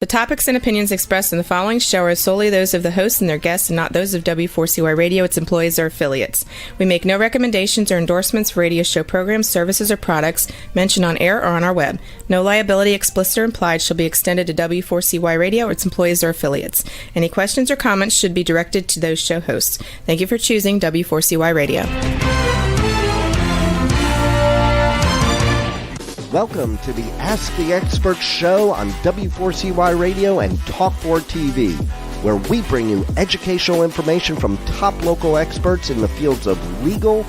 topics and opinions expressed in the following show are solely those of the hosts and their guests and not those of W4CY Radio, its employees, or affiliates. We make no recommendations or endorsements for radio show programs, services, or products mentioned on air or on our web. No liability, explicit or implied, shall be extended to W4CY Radio or its employees or affiliates. Any questions or comments should be directed to those show hosts. Thank you for choosing W4CY Radio. Welcome to the Ask the Expert show on W4CY Radio and Talk4 TV, where we bring you educational information from top local experts in the fields of legal,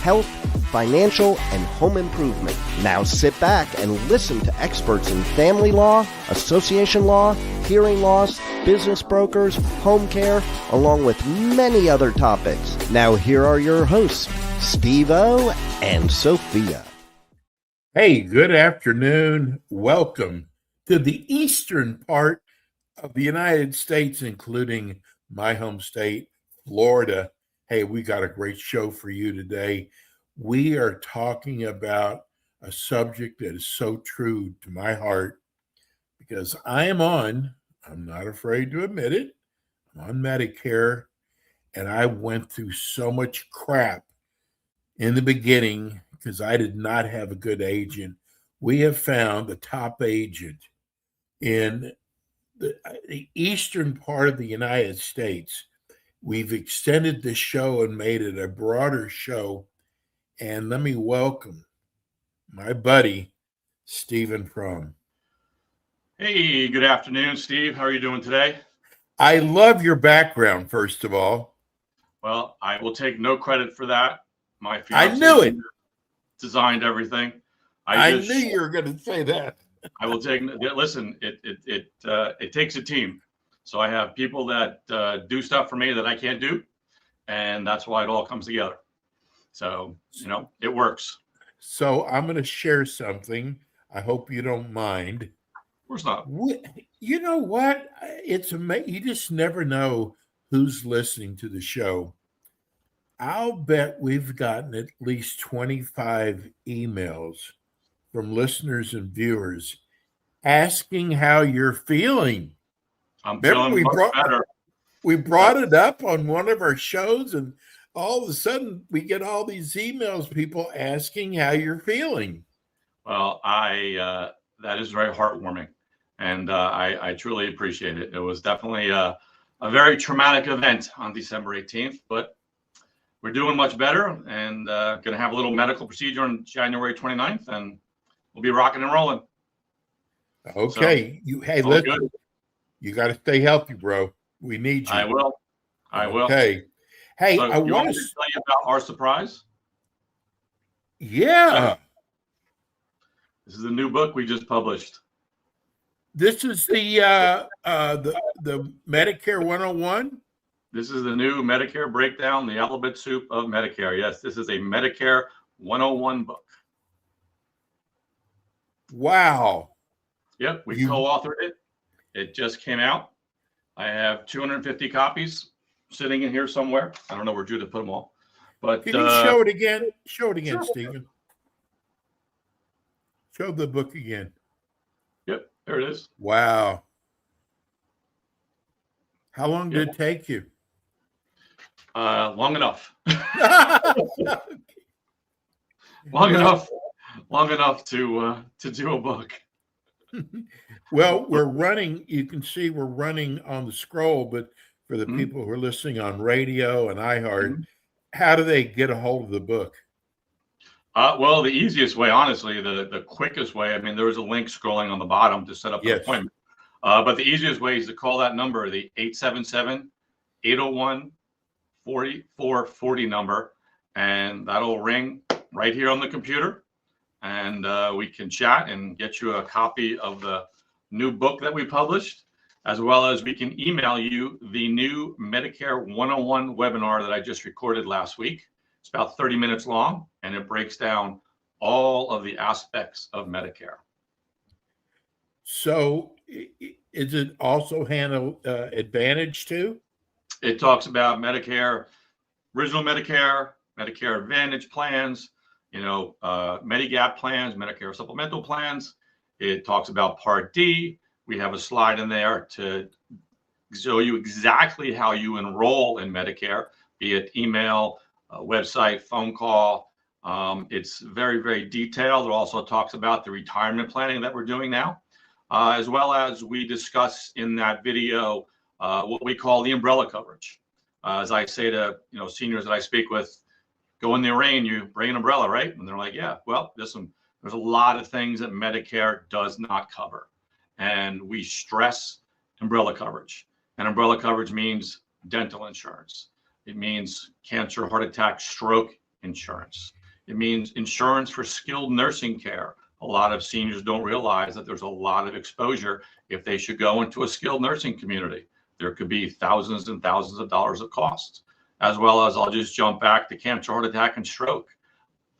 health, financial, and home improvement. Now sit back and listen to experts in family law, association law, hearing loss, business brokers, home care, along with many other topics. Now here are your hosts, Steve-O and Sophia. Hey, good afternoon. Welcome to the eastern part of the United States, including my home state, Florida. Hey, we got a great show for you today. We are talking about a subject that is so true to my heart because I'm not afraid to admit it, I'm on Medicare, and I went through so much crap in the beginning because I did not have a good agent. We have found the top agent in the eastern part of the United States. We've extended the show and made it a broader show. And let me welcome my buddy, Stephen Frum. Hey, good afternoon, Steve. How are you doing today? I love your background, first of all. Well, I will take no credit for that. My I fiance knew it. designed everything. I knew you were going to say that. I will take. Listen, it takes a team. So I have people that do stuff for me that I can't do, and that's why it all comes together. So it works. So I'm going to share something. I hope you don't mind. Of course not. You know what? It's amazing. You just never know who's listening to the show. I'll bet we've gotten at least 25 emails from listeners and viewers asking how you're feeling. I'm feeling much better. We brought it up on one of our shows, and all of a sudden we get all these emails, people asking how you're feeling. Well, that is very heartwarming, and I truly appreciate it. It was definitely a very traumatic event on December 18th, but we're doing much better, and going to have a little medical procedure on January 29th, and we'll be rocking and rolling. Okay. So, listen, you got to stay healthy, bro. We need you. I will. Okay. Hey, so I want to tell you about our surprise. Yeah. This is a new book we just published. This is the Medicare 101. This is the new Medicare breakdown, the alphabet soup of Medicare. Yes, this is a Medicare 101 book. Wow. Yep, we co-authored it. It just came out. I have 250 copies sitting in here somewhere. I don't know where Judith put them all. But can you show it again? Show it again, sure. Stephen. Show the book again. Yep, there it is. Wow. How long did it take you? Long enough. Long enough to do a book. Well, we're running. You can see we're running on the scroll, but for the people who are listening on radio and iHeart, how do they get a hold of the book? Well, the easiest way, honestly, the quickest way. I mean, there was a link scrolling on the bottom to set up an appointment. But the easiest way is to call that number, the 877-801-4440 number, and that'll ring right here on the computer, and we can chat and get you a copy of the new book that we published, as well as we can email you the new Medicare 101 webinar that I just recorded last week. It's about 30 minutes long, and it breaks down all of the aspects of Medicare. So is it also handle Advantage too? It talks about Medicare, original Medicare, Medicare Advantage plans, Medigap plans, Medicare supplemental plans. It talks about Part D, We have a slide in there to show you exactly how you enroll in Medicare, be it email, website, phone call. It's very, very detailed. It also talks about the retirement planning that we're doing now, as well as we discuss in that video what we call the umbrella coverage. As I say to seniors that I speak with, go in the rain, you bring an umbrella, right? And they're like, yeah, well, listen, there's a lot of things that Medicare does not cover. And we stress umbrella coverage. And umbrella coverage means dental insurance. It means cancer, heart attack, stroke insurance. It means insurance for skilled nursing care. A lot of seniors don't realize that there's a lot of exposure if they should go into a skilled nursing community. There could be thousands and thousands of dollars of costs, as well as I'll just jump back to cancer, heart attack, and stroke.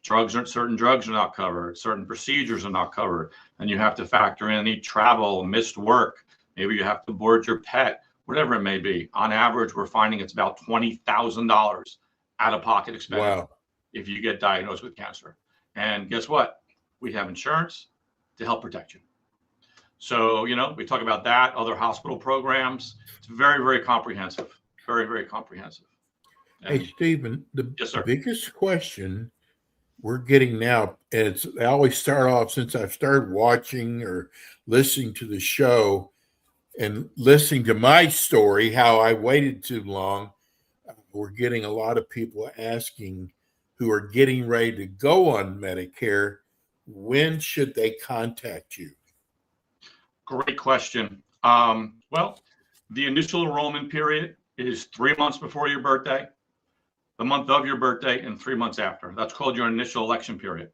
Certain drugs are not covered. Certain procedures are not covered. And you have to factor in any travel, missed work. Maybe you have to board your pet, whatever it may be. On average, we're finding it's about $20,000 out-of-pocket expenditure if you get diagnosed with cancer. And guess what? We have insurance to help protect you. So, we talk about that, other hospital programs. It's very, very comprehensive. Very, very comprehensive. Hey, Stephen, Yes, the sir. biggest question we're getting now, and I always start off since I've started watching or listening to the show and listening to my story, how I waited too long. We're getting a lot of people asking who are getting ready to go on Medicare, when should they contact you? Great question. Well, the initial enrollment period is 3 months before your birthday, the month of your birthday, and 3 months after. That's called your initial election period.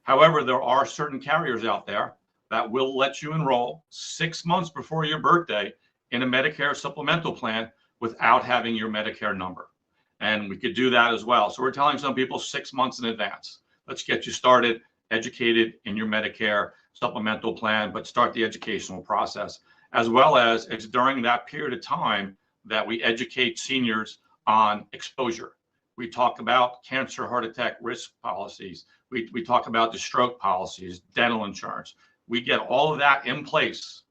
However, there are certain carriers out there that will let you enroll 6 months before your birthday in a Medicare supplemental plan without having your Medicare number. And we could do that as well. So we're telling some people 6 months in advance. Let's get you started, educated in your Medicare supplemental plan, but start the educational process, as well as it's during that period of time that we educate seniors on exposure. We talk about cancer, heart attack risk policies. We talk about the stroke policies, dental insurance. We get all of that in place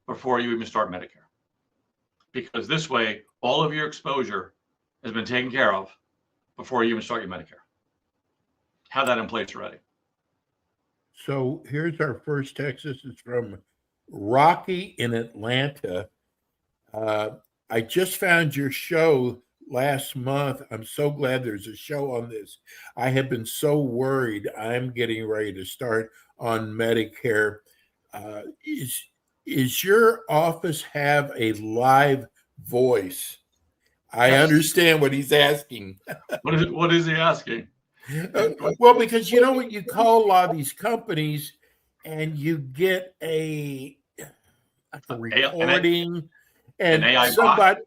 before you even start Medicare. Because this way, all of your exposure has been taken care of before you even start your Medicare. Have that in place already. So here's our first text. This is from Rocky in Atlanta. I just found your show last month. I'm so glad there's a show on this. I have been so worried. I'm getting ready to start on Medicare. Is your office have a live voice? I understand what he's asking. What is he asking? Well, because you know what, you call a lot of these companies and you get a recording and somebody,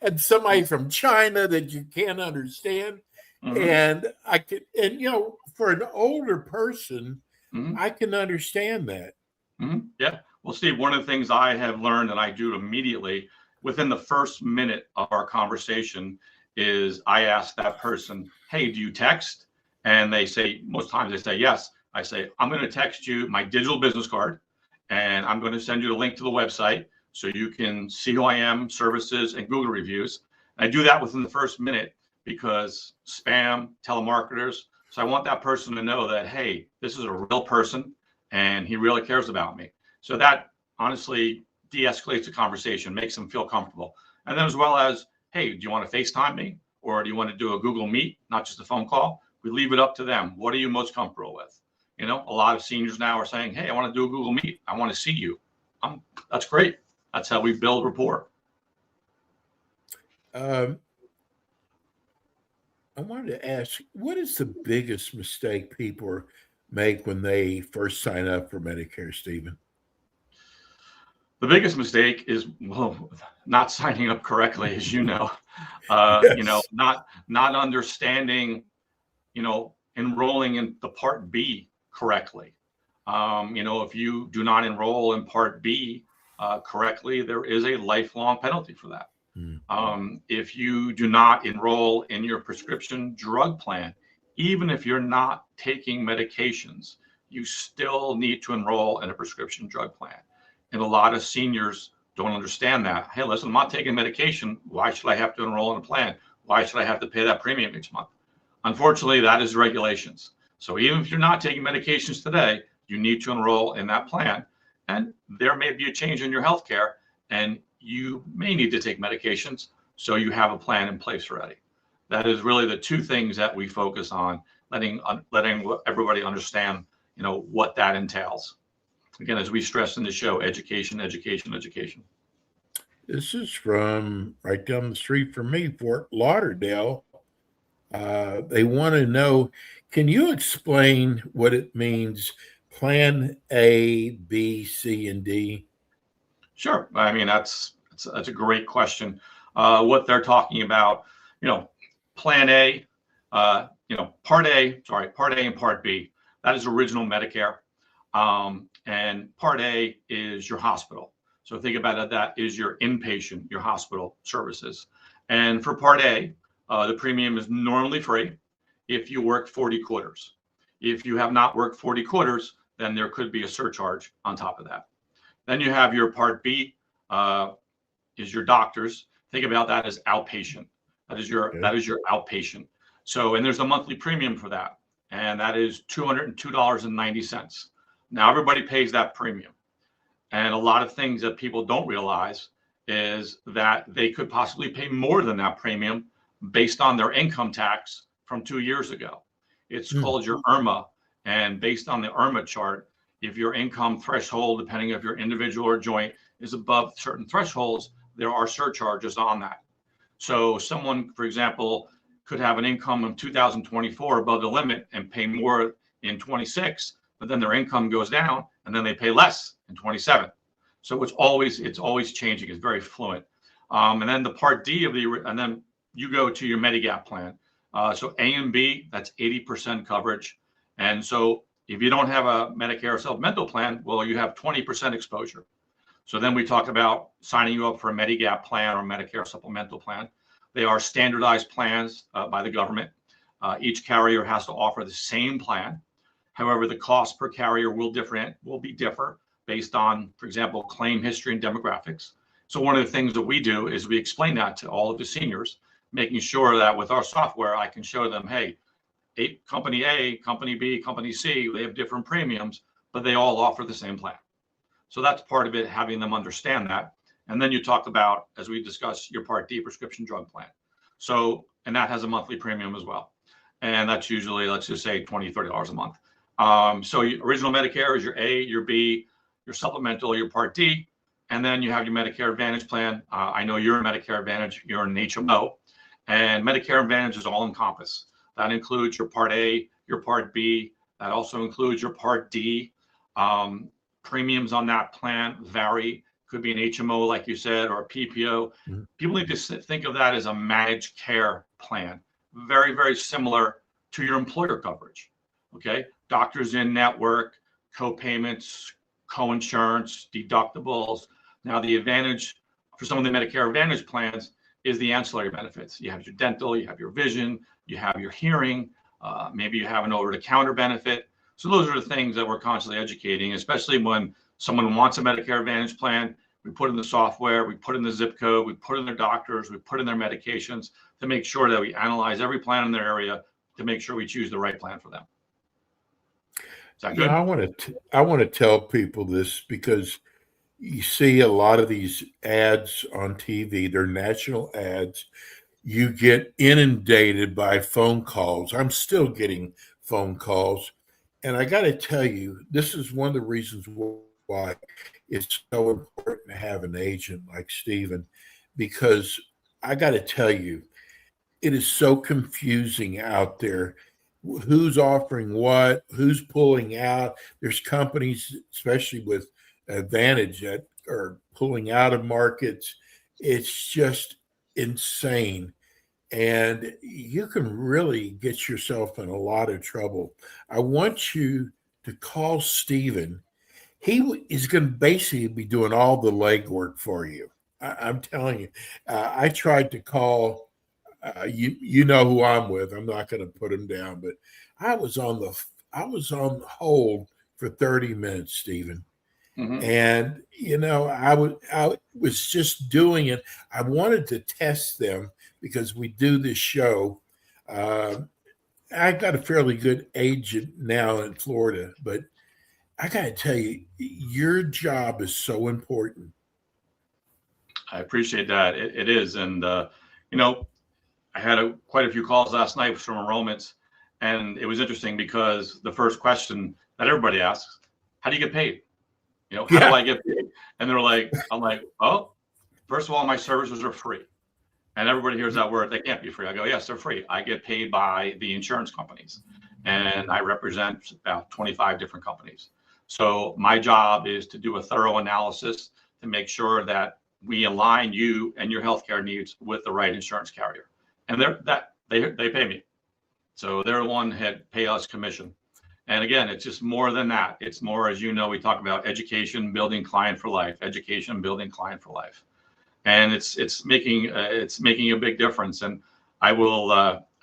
and somebody from China that you can't understand. Mm-hmm. And for an older person, mm-hmm. I can understand that. Mm-hmm. Yeah. Well, Steve, one of the things I have learned, and I do immediately within the first minute of our conversation, is I ask that person, hey, do you text? And they say, most times they say yes. I say, I'm going to text you my digital business card, and I'm going to send you the link to the website so you can see who I am, services, and Google reviews. And I do that within the first minute because spam, telemarketers. So I want that person to know that, hey, this is a real person and he really cares about me. So that honestly de-escalates the conversation, makes them feel comfortable. And then as well as, hey, do you want to FaceTime me? Or do you want to do a Google Meet, not just a phone call? We leave it up to them. What are you most comfortable with? A lot of seniors now are saying, hey, I want to do a Google Meet. I want to see you. That's great. That's how we build rapport. I wanted to ask, what is the biggest mistake people make when they first sign up for Medicare, Stephen? The biggest mistake is, not signing up correctly, as you know. Yes. Not understanding, enrolling in the Part B correctly. If you do not enroll in Part B correctly, there is a lifelong penalty for that. If you do not enroll in your prescription drug plan, even if you're not taking medications, you still need to enroll in a prescription drug plan. And a lot of seniors don't understand that. Hey, listen, I'm not taking medication. Why should I have to enroll in a plan? Why should I have to pay that premium each month? Unfortunately, that is regulations. So even if you're not taking medications today, you need to enroll in that plan. And there may be a change in your health care, and you may need to take medications. So you have a plan in place already. That is really the two things that we focus on, letting everybody understand, what that entails. Again, as we stress in the show, education, education, education. This is from right down the street from me, Fort Lauderdale. They want to know, can you explain what it means, Plan A, B, C, and D? Sure. I mean, that's a great question. What they're talking about, Plan A, Part A and Part B. That is original Medicare. And Part A is your hospital. So think about it, that is your inpatient, your hospital services. And for Part A, the premium is normally free if you work 40 quarters. If you have not worked 40 quarters, then there could be a surcharge on top of that. Then you have your Part B, is your doctors. Think about that as outpatient. That is your outpatient. So, and there's a monthly premium for that, and that is $202.90. Now everybody pays that premium. And a lot of things that people don't realize is that they could possibly pay more than that premium based on their income tax from 2 years ago. It's called your IRMA. And based on the IRMA chart, if your income threshold, depending if you're individual or joint, is above certain thresholds, there are surcharges on that. So someone, for example, could have an income of 2024 above the limit and pay more in 26, but then their income goes down and then they pay less in 27. So it's always changing. It's very fluent. And then the Part D and then you go to your Medigap plan. So A and B, that's 80% coverage. And so if you don't have a Medicare supplemental plan, well, you have 20% exposure. So then we talk about signing you up for a Medigap plan or Medicare supplemental plan. They are standardized plans by the government. Each carrier has to offer the same plan. However, the cost per carrier will differ based on, for example, claim history and demographics. So one of the things that we do is we explain that to all of the seniors, making sure that with our software, I can show them, hey, company A, company B, company C, they have different premiums, but they all offer the same plan. So that's part of it, having them understand that. And then you talk about, as we discussed, your Part D prescription drug plan. So, and that has a monthly premium as well. And that's usually, let's just say $20, $30 a month. So original Medicare is your A, your B, your supplemental, your Part D, and then you have your Medicare Advantage plan. I know you're in Medicare Advantage, you're in HMO, and Medicare Advantage is all encompass. That includes your Part A, your Part B, that also includes your Part D. Premiums on that plan vary. Could be an HMO, like you said, or a PPO. People need to think of that as a managed care plan. Very, very similar to your employer coverage. Okay. Doctors in network, co-payments, co-insurance, deductibles. Now, the advantage for some of the Medicare Advantage plans is the ancillary benefits. You have your dental, you have your vision, you have your hearing, maybe you have an over-the-counter benefit. So those are the things that we're constantly educating, especially when someone wants a Medicare Advantage plan. We put in the software, we put in the zip code, we put in their doctors, we put in their medications to make sure that we analyze every plan in their area to make sure we choose the right plan for them. Is that good? Yeah, I want to tell people this because you see a lot of these ads on TV. They're national ads. You get inundated by phone calls. I'm still getting phone calls. And I got to tell you, this is one of the reasons why it's so important to have an agent like Stephen, because I got to tell you, it is so confusing out there. Who's offering what? Who's pulling out? There's companies, especially with Advantage, that are pulling out of markets. It's just insane. And you can really get yourself in a lot of trouble. I want you to call Stephen. He is going to basically be doing all the legwork for you. I'm telling you. I tried to call. You know who I'm with. I'm not going to put him down, but I was on hold for 30 minutes, Stephen, And, I was just doing it. I wanted to test them because we do this show. I got a fairly good agent now in Florida, but I got to tell you, your job is so important. I appreciate that. It is. And, I had quite a few calls last night from enrollments, and it was interesting because the first question that everybody asks, how do you get paid? How do I get paid? And they're like, I'm like, oh, first of all, my services are free. And everybody hears that word, they can't be free. I go, yes, they're free. I get paid by the insurance companies, and I represent about 25 different companies. So my job is to do a thorough analysis to make sure that we align you and your healthcare needs with the right insurance carrier. And they pay me. So they're the one that pay us commission. And again, it's just more than that. It's more, as you know, we talk about education, building client for life, education, building client for life. And it's making a big difference. And I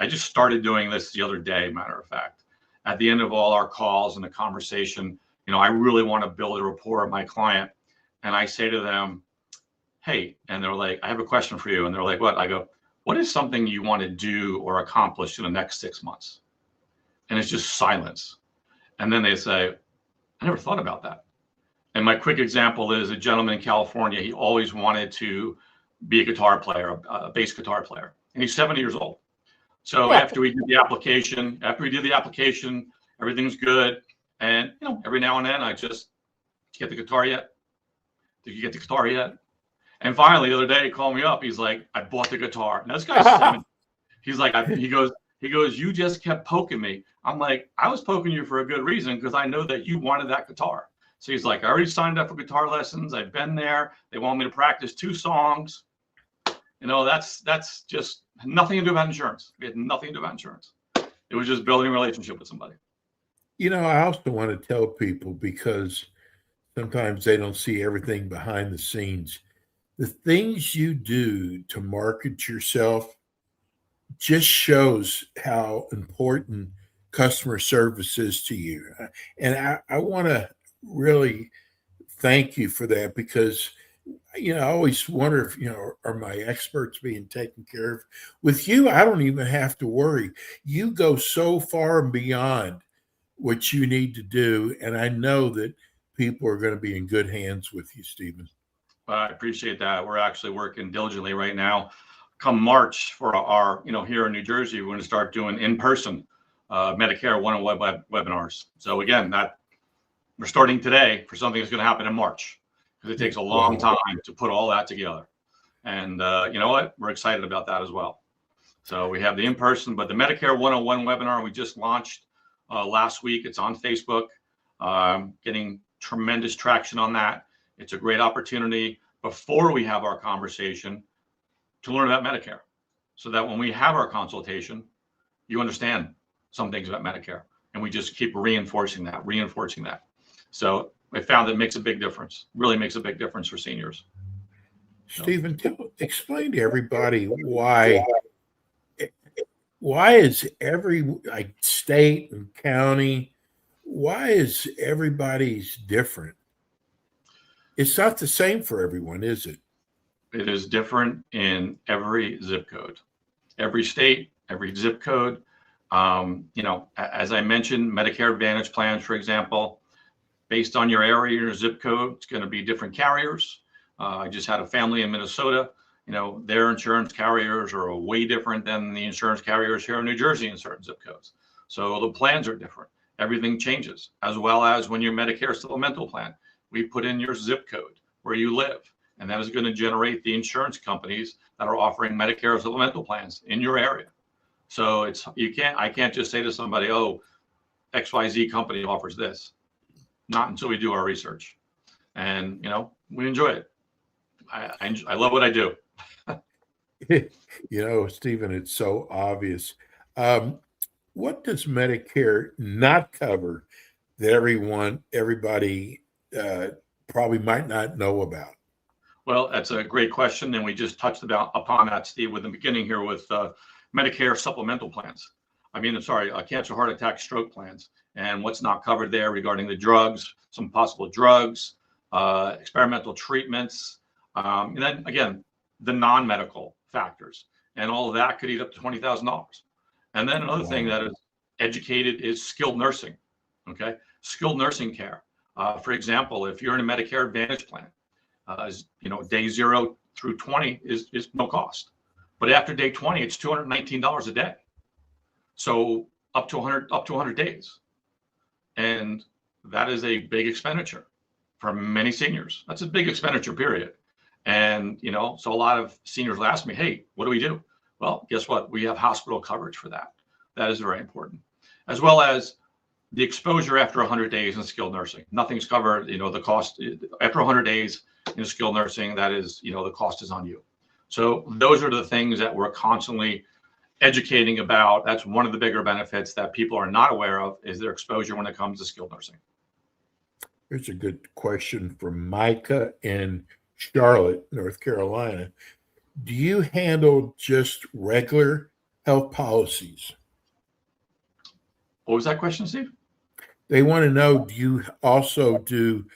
just started doing this the other day, matter of fact. At the end of all our calls and the conversation, I really want to build a rapport with my client. And I say to them, hey, and they're like, I have a question for you. And they're like, what? I go, what is something you want to do or accomplish in the next 6 months? And it's just silence. And then they say, I never thought about that. And my quick example is a gentleman in California. He always wanted to be a guitar player, a bass guitar player. And he's 70 years old. So after we did the application, everything's good. And, every now and then I just, did you get the guitar yet? Did you get the guitar yet? And finally, the other day, he called me up. He's like, I bought the guitar. Now, this guy's 70. He's like, he goes, you just kept poking me. I'm like, I was poking you for a good reason because I know that you wanted that guitar. So he's like, I already signed up for guitar lessons. I've been there. They want me to practice 2 songs. That's just nothing to do about insurance. It had nothing to do about insurance. It was just building a relationship with somebody. I also want to tell people, because sometimes they don't see everything behind the scenes. The things you do to market yourself just shows how important customer service is to you. And I want to really thank you for that, because, I always wonder if, are my experts being taken care of? With you, I don't even have to worry. You go so far and beyond what you need to do. And I know that people are going to be in good hands with you, Stephen. I appreciate that. We're actually working diligently right now. Come March for our, here in New Jersey, we're going to start doing in-person Medicare 101 webinars. So again, we're starting today for something that's going to happen in March, because it takes a long time to put all that together. And you know what? We're excited about that as well. So we have the in-person, but the Medicare 101 webinar we just launched last week. It's on Facebook, getting tremendous traction on that. It's a great opportunity before we have our conversation to learn about Medicare, so that when we have our consultation, you understand some things about Medicare, and we just keep reinforcing that. So I found it makes a big difference, really makes a big difference for seniors. Stephen, explain to everybody why is every state and county, why is everybody's different? It's not the same for everyone, is it? It is different in every zip code, every state, every zip code. As I mentioned, Medicare Advantage plans, for example, based on your area, your zip code, it's going to be different carriers. I just had a family in Minnesota. Their insurance carriers are way different than the insurance carriers here in New Jersey in certain zip codes. So the plans are different. Everything changes, as well as when your Medicare supplemental plan, we put in your zip code where you live, and that is going to generate the insurance companies that are offering Medicare supplemental plans in your area. So I can't just say to somebody, oh, XYZ company offers this. Not until we do our research. And, we enjoy it. I love what I do. Stephen, it's so obvious. What does Medicare not cover that everybody probably might not know about? Well, that's a great question. And we just touched upon that, Steve, with the beginning here with Medicare supplemental plans. Cancer, heart attack, stroke plans, and what's not covered there regarding the drugs, some possible drugs, experimental treatments, and then again, the non-medical factors. And all of that could eat up to $20,000. And then another thing that is educated is skilled nursing. Okay, skilled nursing care. For example, if you're in a Medicare Advantage plan, day 0 through 20 is no cost, but after day 20, it's $219 a day. So up to 100 days, and that is a big expenditure for many seniors. That's a big expenditure, period. And so a lot of seniors will ask me, "Hey, what do we do?" Well, guess what? We have hospital coverage for that. That is very important, as well as the exposure after 100 days in skilled nursing. Nothing's covered. The cost after 100 days in skilled nursing, that is, the cost is on you. So those are the things that we're constantly educating about. That's one of the bigger benefits that people are not aware of, is their exposure when it comes to skilled nursing. Here's a good question from Micah in Charlotte, North Carolina. Do you handle just regular health policies? What was that question, Steve? They want to know, do you also do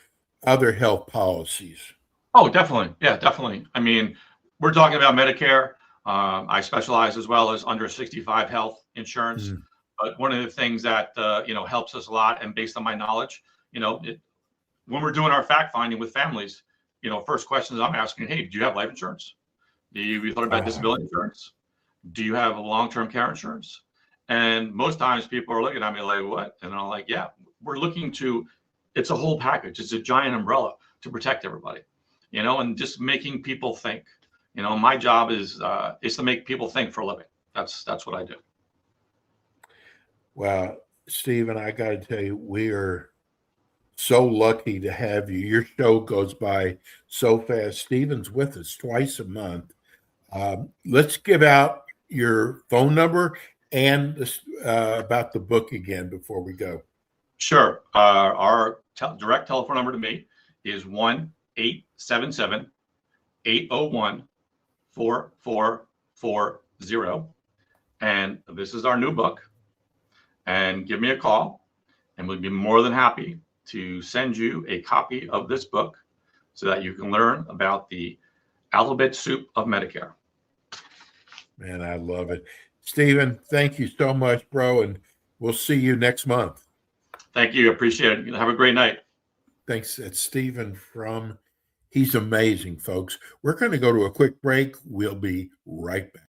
other health policies? Oh, definitely. Yeah, definitely. I mean, we're talking about Medicare. I specialize as well as under 65 health insurance. But one of the things that, helps us a lot, and based on my knowledge, when we're doing our fact finding with families, first questions I'm asking, hey, do you have life insurance? Do you thought about disability insurance? Do you have a long-term care insurance? And most times people are looking at me like, what? And I'm like, yeah, we're looking to, it's a whole package. It's a giant umbrella to protect everybody, and just making people think. My job is to make people think for a living. That's what I do. Well, Stephen, I got to tell you, we are so lucky to have you. Your show goes by so fast. Stephen's with us twice a month. Let's give out your phone number and about the book again before we go. Sure. Our direct telephone number to me is 1-877-801-4440. And this is our new book. And give me a call, and we'll be more than happy to send you a copy of this book so that you can learn about the alphabet soup of Medicare. Man, I love it. Stephen, thank you so much, bro, and we'll see you next month. Thank you. Appreciate it. Have a great night. Thanks. It's Stephen he's amazing, folks. We're going to go to a quick break. We'll be right back.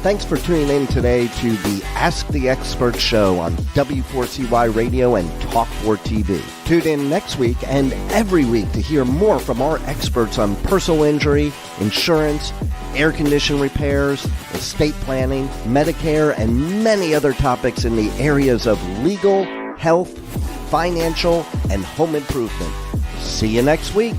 Thanks for tuning in today to the Ask the Expert show on W4CY Radio and Talk4 TV. Tune in next week and every week to hear more from our experts on personal injury, insurance, air condition repairs, estate planning, Medicare, and many other topics in the areas of legal, health, financial, and home improvement. See you next week.